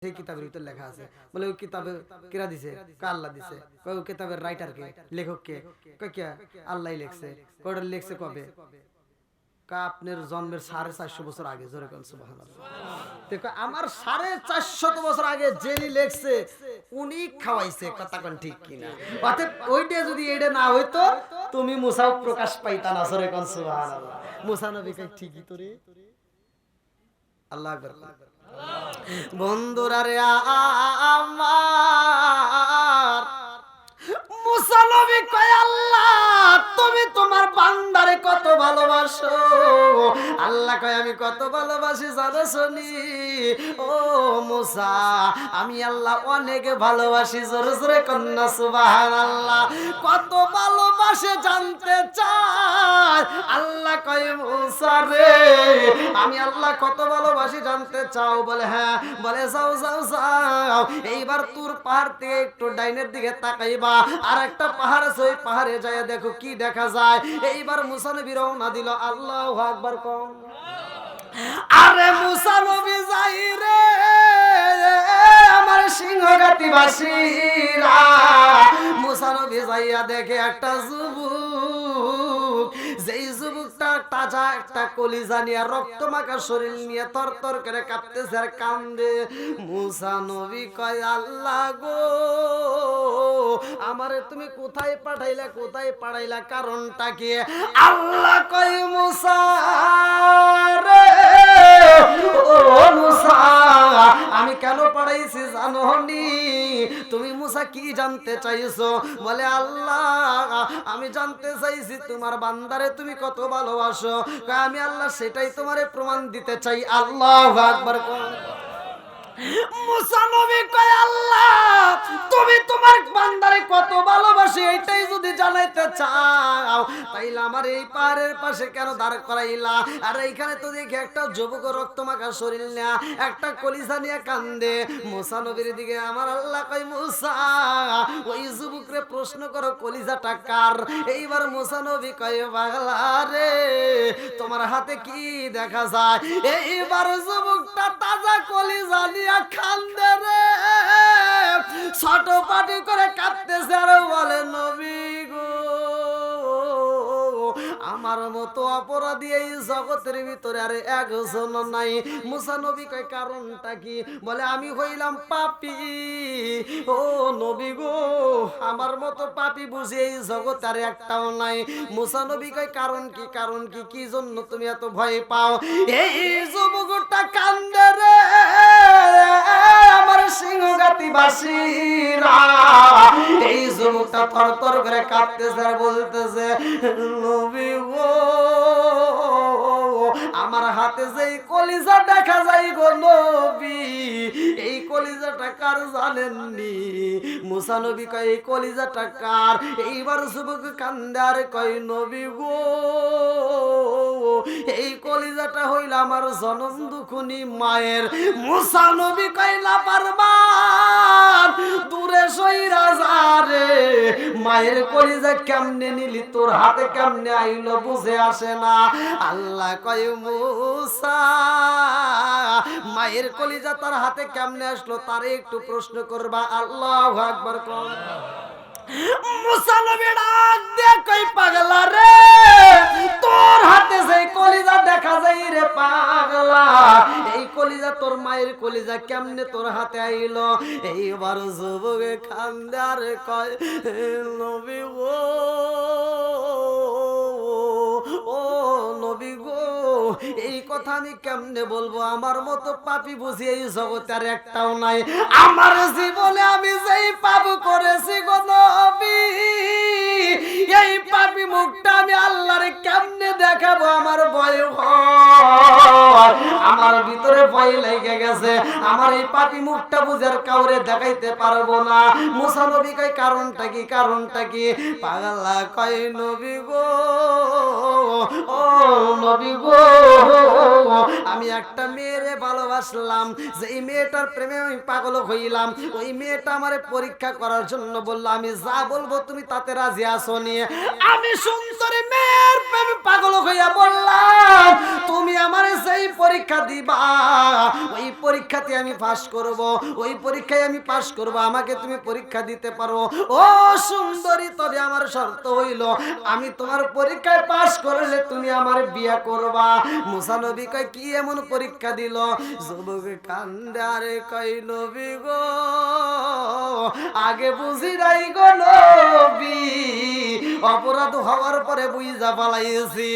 সেই কিতাবের ভিতর লেখা আছে। বলে ওই কিতাবে কেরা দিছে? আল্লাহ দিছে। কয় ওই কিতাবের রাইটার কে, লেখক কে? কয় কে? আল্লাহই লিখছে। কয়টা লিখছে কবে? আপনার জন্মের 450 বছর আগে। জোরে কোন সুবহানাল্লাহ। দেখো আমার 450 বছর আগে যিনি লিখছে উনি খাওয়াইছে, কথা কোন ঠিক কিনা? অতএব ওইটা যদি এইটা না হইতো তুমি মুসাও প্রকাশ পাইতা না। জোরে কোন সুবহানাল্লাহ। মুসা নবী কই ঠিকই তো রে। আল্লাহু আকবার। বন্ধুরা রে আমার মুসা নবী কয় আল্লাহ তুমি তোমার বান্দারে কত ভালোবাসো। আল্লাহ কয় আমি কত ভালোবাসি জানো শুনি? ও মুসা আমি আল্লাহ অনেক ভালোবাসি। জোরে জোরে কন্যা সুবহানাল্লাহ। কত ভালোবাসে জানতে চায়। আল্লাহ কয় মুসা রে আমি আল্লাহ কত ভালোবাসি জানতে চাও? বলে হ্যাঁ। বলে যাও যাও যাও এইবার তুর পাহাড় থেকে একটু ডাইনের দিকে তাকাইবা, আর একটা পাহাড় আছে ওই পাহাড়ে যায় দেখো কি দেখা যায়। এইবার মুসা নবী রওনা দিল। আল্লাহু আকবার কোন। আরে মুসা নবী যাই রে আমার সিংহঘাটিবাসীরা। মুসা নবী যাইয়া দেখে একটা যুবক, যেই যুবকটা তাজা একটা কলিজা নিয়ে রক্ত মাখা শরীর নিয়ে তরতর করে কাঁপতেছে আর কান্দে। মুসা নবী কয় আল্লাহ গো আমারে তুমি কোথায় পাঠাইলা, কোথায় পাঠাইলা, কারণটা কি? আল্লাহ কয় মুসা রে ও মুসা আমি কেন পাঠাইছি জানো নি? তুমি মুসা কি জানতে চাইছো? বলে আল্লাহ আমি জানতে চাইছি তোমার বান্দারে তুমি কত ভালোবাসো। আমি আল্লাহ সেটাই তোমারে প্রমাণ দিতে চাই। আল্লাহু আকবার। মুসা নবী কয় আল্লাহ তুমি তোমার বান্দারে কত ভালোবাসো এইটাই যদি জানাইতে চাও তাইলে আমার এই পাহাড়ের পাশে কেন দাঁড় করাইলা? আর এইখানে তো দেখি একটা যুবক রক্তমাখা শরীর নিয়ে একটা কলিজা নিয়ে কান্দে। মুসা নবীর দিকে আমার আল্লাহ কয় মুসা ওই যুবকরে প্রশ্ন করো কলিজাটা কার? এইবার মুসা নবী কয় পাগলা রে তোমার হাতে কি দেখা যায়? এইবার যুবকটা তাজা কলিজা নিয়ে কান্দে রে, ছোট পাটি করে কাঁদতেছে আর বলে নবী গো আমার মতো অপরাধী এই জগতের ভিতরে আর একজন নাই। মুসা নবী কয় কারণটা কি? বলে আমি হইলাম পাপী। ও নবী গো আমার মতো পাপী বুঝি এই জগতে আর একটাও নাই। মুসা নবী কয় কারণ কি? কারণ কি? কি জন্য তুমি এত ভয় পাও? এই যুবকটা কান্দে রে আমার সিংহঘাটিবাসীরা। এই যুবকটা থরথর করে কাঁদতেছে আর বলতেছে নবী গো আমার হাতে যেই কলিজা দেখা যায় গো নবী এই কলিজাটা কার জানেননি? মুসা নবী কয় এই কলিজাটা কার? এইবার যুবক কান্দে আর কয় নবী গো এই কলিজাটা হইল আমার জনম দুখুনি মায়ের। মুসা নবী কয় না পারবার দূরে সইরা যা রে, মায়ের কলিজা কেমনে নিলি, তোর হাতে কেমনে আইলো বুঝে আসে না। আল্লাহ কয় মুসা মায়ের কলিজা তার হাতে কেমনে আসলো তারে একটু প্রশ্ন করবা। আল্লাহু আকবার। মুসা নবী ডাক দিয়ে কই পাগলা রে তোর হাতে যেই কলিজা দেখা যায় রে পাগলা এই কলিজা তোর মায়ের কলিজা কেমনে তোর হাতে আইলো? এইবার যুবকে খান্দার কয় নবী গো ও নবী গো এই কথা আমি কেমনে বলবো? আমার মতো পাপী বুঝি এই জগতে আর একটাও নাই। আমার জীবনে আমি যেই পাপ করেছি গো নবী এই পাপী মুখটা আমি আল্লাহরে কেমনে দেখাবো? আমার ভয় হয়, আমার ভিতরে ভয় লেগে গেছে। আমার এই পাপী মুখটা বুঝার কাউরে দেখাইতে পারবো না। মুসা নবী কয় কারণটা কি? কারণটা কি? পাগলা কয় নবী গো ও নবী গো আমি একটা মেয়েরে ভালোবাসলাম, যেই মেয়েটার প্রেমে আমি পাগল হইলাম। ওই মেয়েটা আমারে পরীক্ষা করার জন্য বললো আমি যা বলবো তুমি তাতে রাজি আছো নি? আমি সুন্দরী মেয়ের প্রেমে পাগল হইয়া বললাম তুমি আমারে সেই পরীক্ষা দিবা, ওই পরীক্ষাতে আমি পাস করব, ওই পরীক্ষায় আমি পাস করব, আমাকে তুমি পরীক্ষা দিতে পারো ও সুন্দরী। তবে আমার শর্ত হইল আমি তোমার পরীক্ষায় পাস করলে তুমি আমার বিয়ে করবা। মুসা নবী কয় কি এমন পরীক্ষা দিল? যুবক কান্দে আরে কই নবী গো আগে বুঝি নাই গো নবী, অপরাধ হওয়ার পরে বুঝা পালাইছি।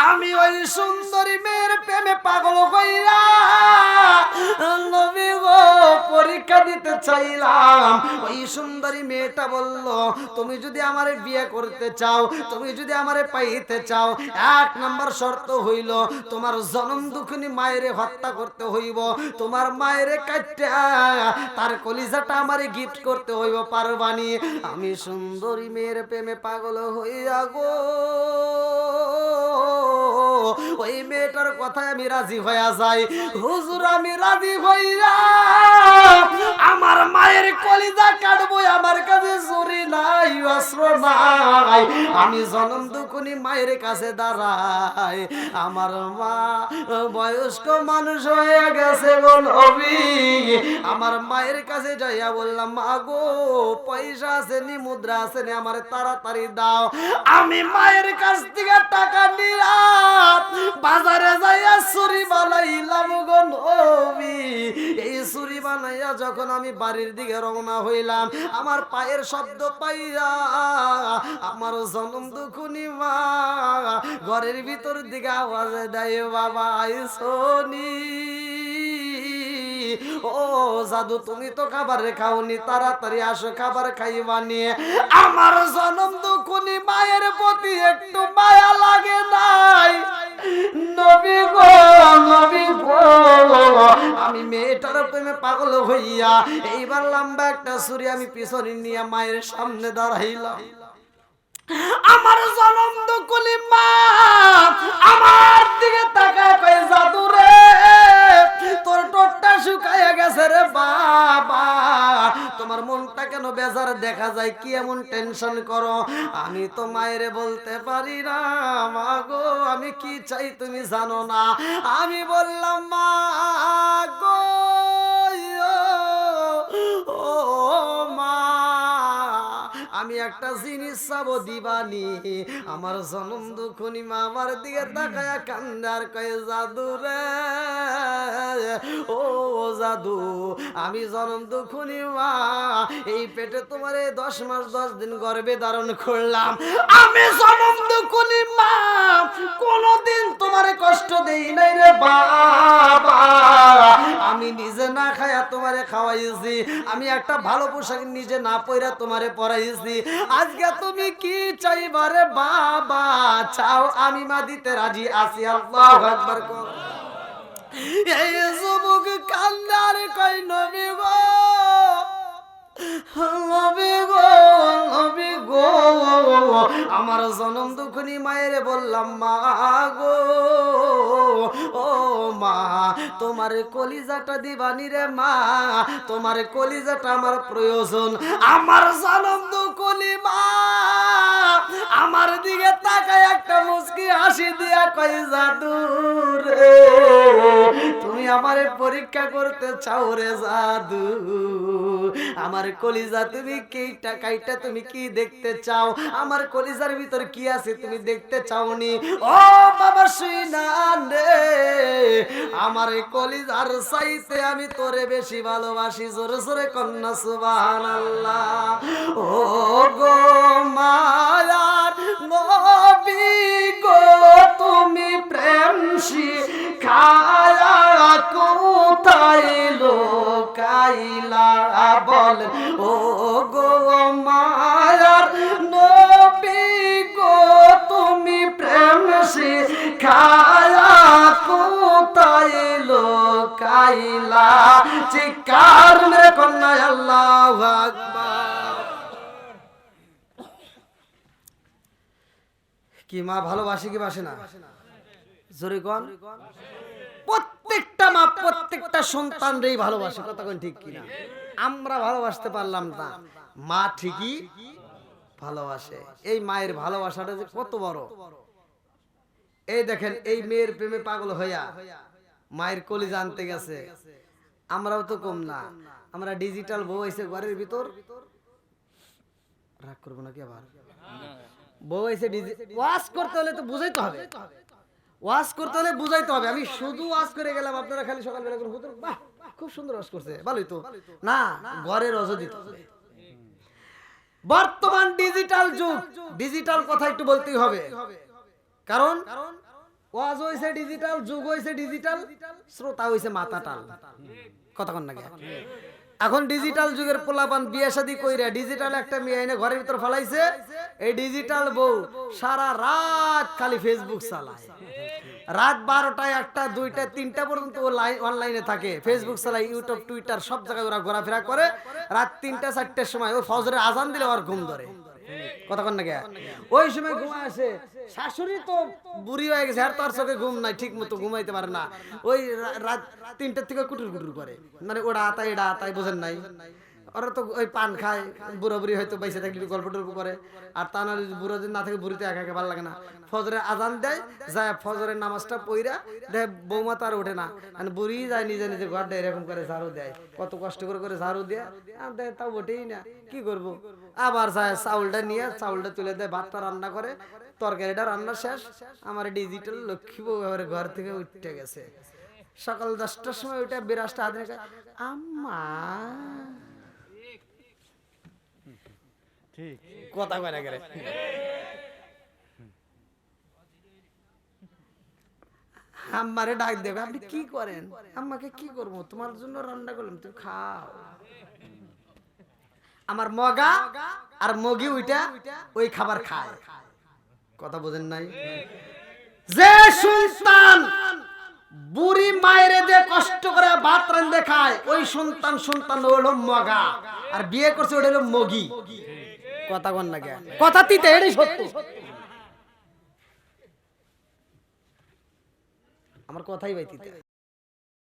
আমি ওই সুন্দরী মেয়ের প্রেমে পাগল হইয়া নবী গো পরীক্ষা দিতে চাইলাম। ওই সুন্দরী মেয়েটা বলল তুমি যদি আমারে বিয়ে করতে চাও, তুমি যদি আমারে পাইতে চাও, এক নাম্বার শর্ত হইল তোমার জনম দুঃখিনী মায়েরে হত্যা করতে হইব, তোমার মায়েরে কাটতে তার কলিজাটা আমারে গিফট করতে হইব, পারবানি? আমি সুন্দরী মেয়ের প্রেমে পাগল হইয়া গো ওই মেয়েটার কথায় আমি রাজি হইয়া যাই। হুজুর আমি রাজি হইয়া আমার মায়ের কলিজা কাটবো, আমার কাছে ছুরি নাই, অস্ত্র নাই, আমি জনম দুঃখিনী মায়ের কাছে দাঁড়াই। আমার মা বয়স্ক মানুষ হয়ে গেছে গো নবী, আমার মায়ের কাছে যাইয়া বললাম মা গো পয়সা আছে নি, মুদ্রা আছে নি, আমার তাড়াতাড়ি দাও। আমি মায়ের কাছ থেকে টাকা নিয়া বাজারে যাইয়া ছুরি বানাইলাম গো নবী। এই ছুরি বানাইয়া যখন আমি বাড়ির দিকে রওনা হইলাম, আমার পায়ের শব্দ পাইয়া আমার জনম দুঃখিনী মা ঘরের ভিতর দিকে আওয়াজ দেয় বাবা আইসোনি। ও জাদু তুমি তো খাবার খাওনি, তাড়াতাড়ি আসো খাবার খাইবা নিয়ে। আমার জনম দুঃখিনী মায়ের প্রতি একটু মায়া লাগে নাই নবী গো, নবী গো। আমি মেয়েটার প্রেমে পাগল হইয়া এইবার লম্বা একটা ছুরি আমি পিছনে নিয়ে মায়ের সামনে দাঁড়াইলাম। আমার জনম দুঃখিনী মা আমার দিকে তাকায় কয় জাদু রে তোর টোটটা শুকাইয়া গেছে রে বাবা, তোমার মনটা কেন বেজার দেখা যায়, কি এমন টেনশন করো? আমি তো মায়েরে বলতে পারি না মা গো আমি কি চাই তুমি জানো না। আমি বললাম মা গো ও মা আমি একটা জিনিস চাবো দিবানি। আমার জনম দুঃখিনী মা আমার দিকে তাকায়া কান্দার কয়ে জাদু রে ও জাদু আমি জনম দুঃখিনী মা এই পেটে তোমার 10 মাস 10 দিন গর্ভে ধারণ করলাম। আমি জনম দুঃখিনী মা কোনদিন তোমার কষ্ট দেই নাই রে বাবা, আমি নিজে না খায়া তোমারে খাওয়াইছি, আমি একটা ভালো পোশাক নিজে না পয়রা তোমারে পরাইছি। আজকে তুমি কি চাইবা রে বাবা, চাও আমি মা দিতে রাজি আছি। আল্লাহু আকবার। এই যুবক কান্দার কই নবী গো নবী গো নবী গো আমার জনম দুঃখিনী মায়ের বললাম মা গো ও মা তোমার কলিজাটা দিবানি রে মা, তোমার কলিজাটা আমার প্রয়োজন। আমার জনম দুঃখিনী মা আমার দিকে তাকায় একটা মুস্কি হাসি দিয়া কই জাদু রে তুমি আমারে পরীক্ষা করতে চাও রে জাদু, আমার কলিজা তুমি কেইটা কাইটা তুমি কি দেখতে চাও, আমার কলিজার ভিতর কি আছে তুমি দেখতে চাওনি? ও বাবা শুইনান রে আমার কলিজার চাইতে আমি তোরে বেশি ভালোবাসি। জোরে জোরে কন্যা সুবহানাল্লাহ। ও গো মায়ার নবী গো তুমি প্রেম শিখায়া কোথায় লোকাইলা বলেন? ও গো মায়ার নবী গো তুমি প্রেম শিখায়া কোথায় লোকাইলা? চিৎকার মেরে কন্যা আল্লাহু আকবার। কি মা ভালোবাসে কি বাসে না? জোরে কোন। প্রত্যেকটা মা প্রত্যেকটা সন্তানরেই ভালোবাসে, কথা কোন ঠিক কিনা? আমরা ভালোবাসতে পারলাম না, মা ঠিকই ভালোবাসে। এই মায়ের ভালোবাসাটা যে কত বড়। এই দেখেন এই মেয়ের প্রেমে পাগল হইয়া মায়ের কলিজা আনতে গেছে। আমরাও তো কম না, আমরা ডিজিটাল বউ এসে ঘরের ভিতর, রাগ করবো নাকি আবার, বউ এসে ওয়াজ করতে হলে তো বুঝাইতে হবে, ওয়াজ করতে হলে বুঝাইতে হবে। আমি শুধু ওয়াজ করে গেলাম, আপনারা খালি সকালবেলা করে হুজুর বাহ খুব সুন্দর ওয়াজ করছে, ভালোই তো না, ঘরের অজ দিতে হবে। বর্তমান ডিজিটাল যুগ, ডিজিটাল কথা একটু বলতেই হবে, কারণ ওয়াজ হইছে ডিজিটাল, যুগ হইছে ডিজিটাল, শ্রোতা হইছে মাথাটাল, কতক্ষণ লাগে। এখন ডিজিটাল যুগের পোলাপান বিয়ে শাদী কইরা ডিজিটাল একটা মেয়ে এনে ঘরের ভিতর ফলাইছে। এই ডিজিটাল বউ সারা রাত খালি ফেসবুক চালায়, রাত 12টা 1টা 2টা 3টা পর্যন্ত অনলাইনে থাকে, ফেসবুক চালায়, ইউটিউব টুইটার সব জায়গায় ওরা ঘোরাফেরা করে। রাত 3টা 4টার সময় ওই ফজরের আজান দিলে ওর ঘুম ধরে, কতক্ষণ লাগে ওই সময় ঘুমায় আসে। শাশুড়ি তো বুড়ি হয়ে গেছে, আর তোর চোখে ঘুম নাই, ঠিক মতো ঘুমাইতে পারে না, ওই রাত 3টার থেকে কুটুর কুটুর করে, মানে ওটা আতাই এটা আতাই, বোঝেন নাই। ওরা তো ওই পান খায়, বুড়ো বুড়ি হয়তো বাইসে থাকলে গল্প টল্প করে, আর তা না বুড়ো যদি না থাকে, বুড়িতে একা একা ভালো লাগে না। ফজরে আজান দেয়, যায় ফজরের নামাজটা পইরা দেয়, বৌমা তার ওঠে না, বুড়ি যায় নিজে নিজে ঘর দেয়, এরকম করে ঝাড়ু দেয়, কত কষ্ট করে করে ঝাড়ু দেয়, দেয় তাও ওঠেই না, কি করবো। আবার যায় চাউলটা নিয়ে চাউলটা তুলে দেয়, ভাতটা রান্না করে, তরকারিটা রান্না শেষ, আমার ডিজিটাল লক্ষ্মী বউ এবারে ঘর থেকে উঠতে গেছে। সকাল 10টার সময় ওইটা বিরাসটা হাতে রেখে, আম্মা কথা কয় না গেলে, আম্মারে ডাক দেবে, আপনি কি করেন, আম্মাকে কি করবো, তোমার জন্য রান্না করলাম, তুমি খাও। আমার মগা আর মগি ওইটা ওই খাবার খায়, কথা বোঝেন নাই। যে সন্তান বুড়ি মায়েরে যে কষ্ট করে ভাত রান্ধে খায়, ওই সন্তান হলো মগা, আর বিয়ে করছে ওটা হলো মগি, কথা কোন লাগে, কথা তিতে, এটাই সত্য। আমার কথাই ভাই তিতে।